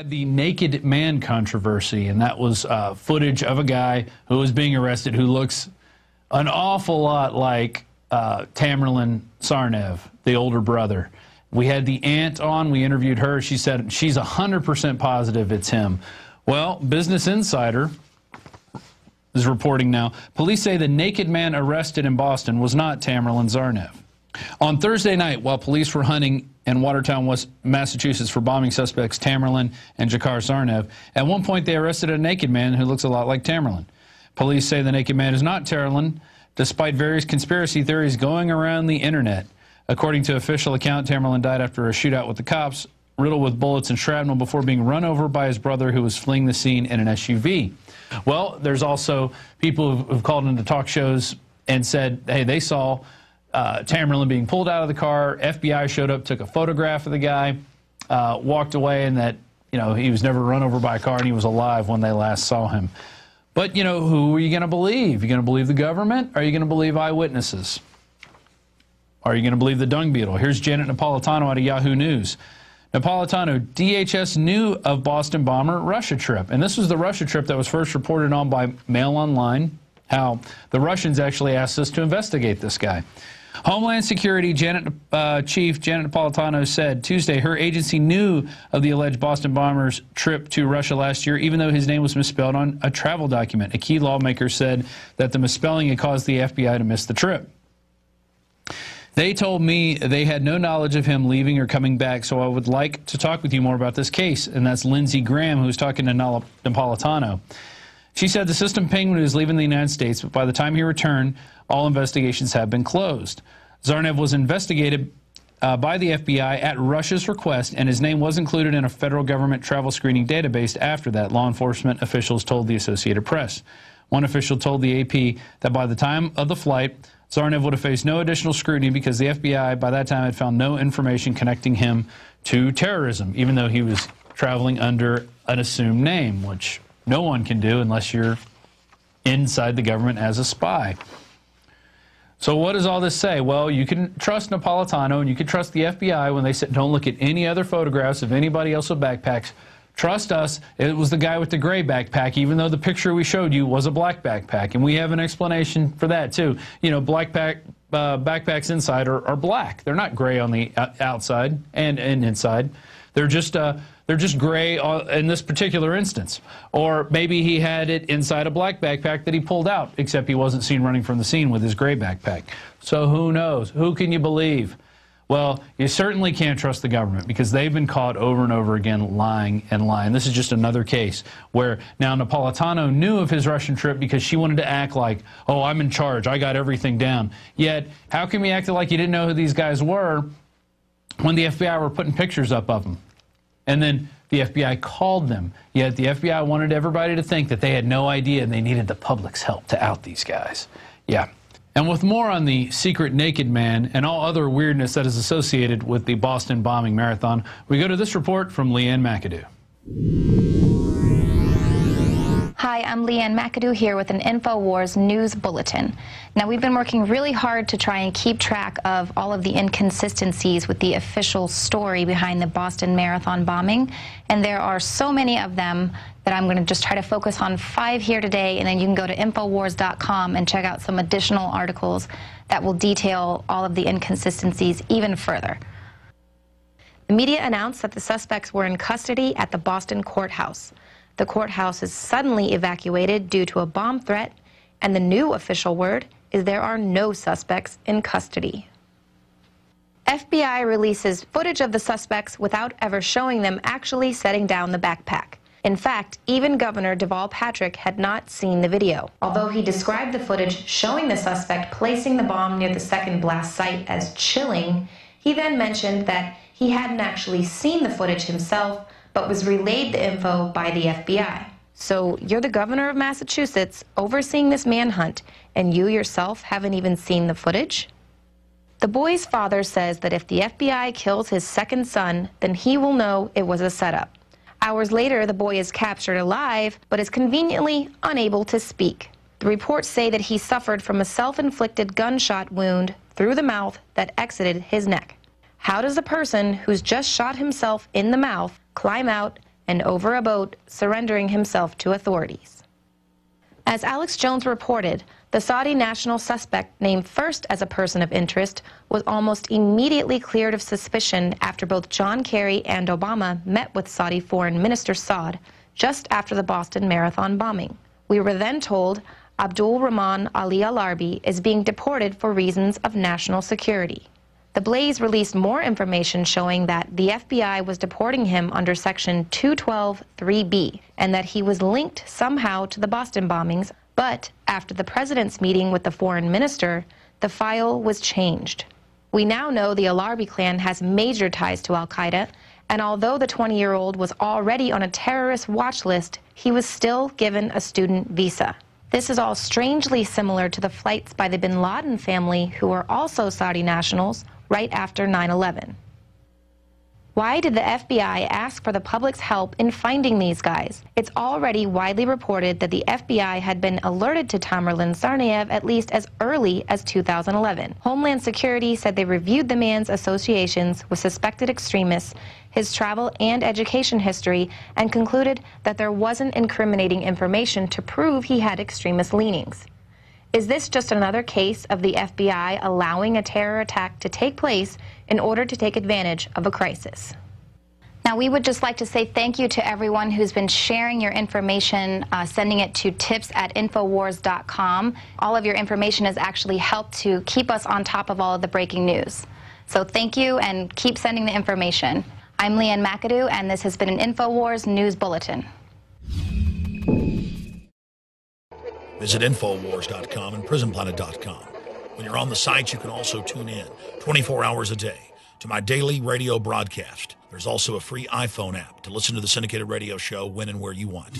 had the naked man controversy, and that was footage of a guy who was being arrested who looks an awful lot like Tamerlan Tsarnaev, the older brother. We had the aunt on. We interviewed her. She said she's 100% positive it's him. Well, Business Insider is reporting now. Police say the naked man arrested in Boston was not Tamerlan Tsarnaev. On Thursday night, while police were hunting in Watertown, Massachusetts for bombing suspects Tamerlan and DZHOKHAR'S Arrest, at one point they arrested a naked man who looks a lot like Tamerlan. Police say the naked man is not Tamerlan, despite various conspiracy theories going around the internet. According to official account, Tamerlan died after a shootout with the cops, riddled with bullets and shrapnel before being run over by his brother who was fleeing the scene in an SUV. Well, there's also people who've called into talk shows and said, hey, they saw Tamerlan being pulled out of the car. FBI showed up, took a photograph of the guy, walked away, and that, you know, he was never run over by a car and he was alive when they last saw him. But, you know, who are you going to believe? Are you going to believe the government? Or are you going to believe eyewitnesses? Are you going to believe the dung beetle? Here's Janet Napolitano out of Yahoo News. Napolitano, DHS knew of Boston bomber Russia trip. And this was the Russia trip that was first reported on by Mail Online, how the Russians actually asked us to investigate this guy. Homeland Security Chief Janet Napolitano said Tuesday her agency knew of the alleged Boston bomber's trip to Russia last year, even though his name was misspelled on a travel document. A key lawmaker said that the misspelling had caused the FBI to miss the trip. They told me they had no knowledge of him leaving or coming back, so I would like to talk with you more about this case. And that's Lindsey Graham, who's talking to Napolitano. She said the system pinged when he was leaving the United States, but by the time he returned, all investigations have been closed. Tsarnaev was investigated by the FBI at Russia's request, and his name was included in a federal government travel screening database after that, law enforcement officials told the Associated Press. One official told the AP that by the time of the flight, Tsarnaev would have faced no additional scrutiny because the FBI by that time had found no information connecting him to terrorism, even though he was traveling under an assumed name, which no one can do unless you're inside the government as a spy. So what does all this say? Well, you can trust Napolitano and you can trust the FBI when they say don't look at any other photographs of anybody else with backpacks. Trust us, it was the guy with the gray backpack, even though the picture we showed you was a black backpack. And we have an explanation for that, too. You know, backpacks inside are black. They're not gray on the outside and inside. They're just gray in this particular instance. Or maybe he had it inside a black backpack that he pulled out, except he wasn't seen running from the scene with his gray backpack. So who knows? Who can you believe? Well, you certainly can't trust the government because they've been caught over and over again lying and lying. This is just another case where now Napolitano knew of his Russian trip because she wanted to act like, oh, I'm in charge, I got everything down. Yet, how can we act like you didn't know who these guys were when the FBI were putting pictures up of them? And then the FBI called them. Yet the FBI wanted everybody to think that they had no idea and they needed the public's help to out these guys. Yeah. And with more on the secret naked man and all other weirdness that is associated with the Boston bombing marathon, we go to this report from Leanne McAdoo. Hi, I'm Leanne McAdoo here with an InfoWars news bulletin. Now, we've been working really hard to try and keep track of all of the inconsistencies with the official story behind the Boston Marathon bombing, and there are so many of them that I'm going to just try to focus on 5 here today, and then you can go to Infowars.com and check out some additional articles that will detail all of the inconsistencies even further. The media announced that the suspects were in custody at the Boston courthouse. The courthouse is suddenly evacuated due to a bomb threat, and the new official word is there are no suspects in custody. FBI releases footage of the suspects without ever showing them actually setting down the backpack. In fact, even Governor Deval Patrick had not seen the video. Although he described the footage showing the suspect placing the bomb near the second blast site as chilling, he then mentioned that he hadn't actually seen the footage himself, but was relayed the info by the FBI. So you're the governor of Massachusetts overseeing this manhunt, and you yourself haven't even seen the footage? The boy's father says that if the FBI kills his second son, then he will know it was a setup. Hours later, the boy is captured alive, but is conveniently unable to speak. The reports say that he suffered from a self-inflicted gunshot wound through the mouth that exited his neck. How does a person who's just shot himself in the mouth climb out and over a boat, surrendering himself to authorities. As Alex Jones reported, the Saudi national suspect, named first as a person of interest, was almost immediately cleared of suspicion after both John Kerry and Obama met with Saudi Foreign Minister Saud just after the Boston Marathon bombing. We were then told Abdul Rahman Ali Al-Arbi is being deported for reasons of national security. The Blaze released more information showing that the FBI was deporting him under Section 212(3)(b and that he was linked somehow to the Boston bombings, but after the president's meeting with the foreign minister, the file was changed. We now know the Al-Arbi clan has major ties to al-Qaeda, and although the 20-year-old was already on a terrorist watch list, he was still given a student visa. This is all strangely similar to the flights by the bin Laden family, who are also Saudi nationals, right after 9/11. Why did the FBI ask for the public's help in finding these guys? It's already widely reported that the FBI had been alerted to Tamerlan Tsarnaev at least as early as 2011. Homeland Security said they reviewed the man's associations with suspected extremists, his travel and education history, and concluded that there wasn't incriminating information to prove he had extremist leanings. Is this just another case of the FBI allowing a terror attack to take place in order to take advantage of a crisis? Now, we would just like to say thank you to everyone who's been sharing your information, sending it to tips@infowars.com. All of your information has actually helped to keep us on top of all of the breaking news. So thank you, and keep sending the information. I'm Leanne McAdoo, and this has been an InfoWars News Bulletin. Visit Infowars.com and PrisonPlanet.com. When you're on the site, you can also tune in 24 hours a day to my daily radio broadcast. There's also a free iPhone app to listen to the syndicated radio show when and where you want.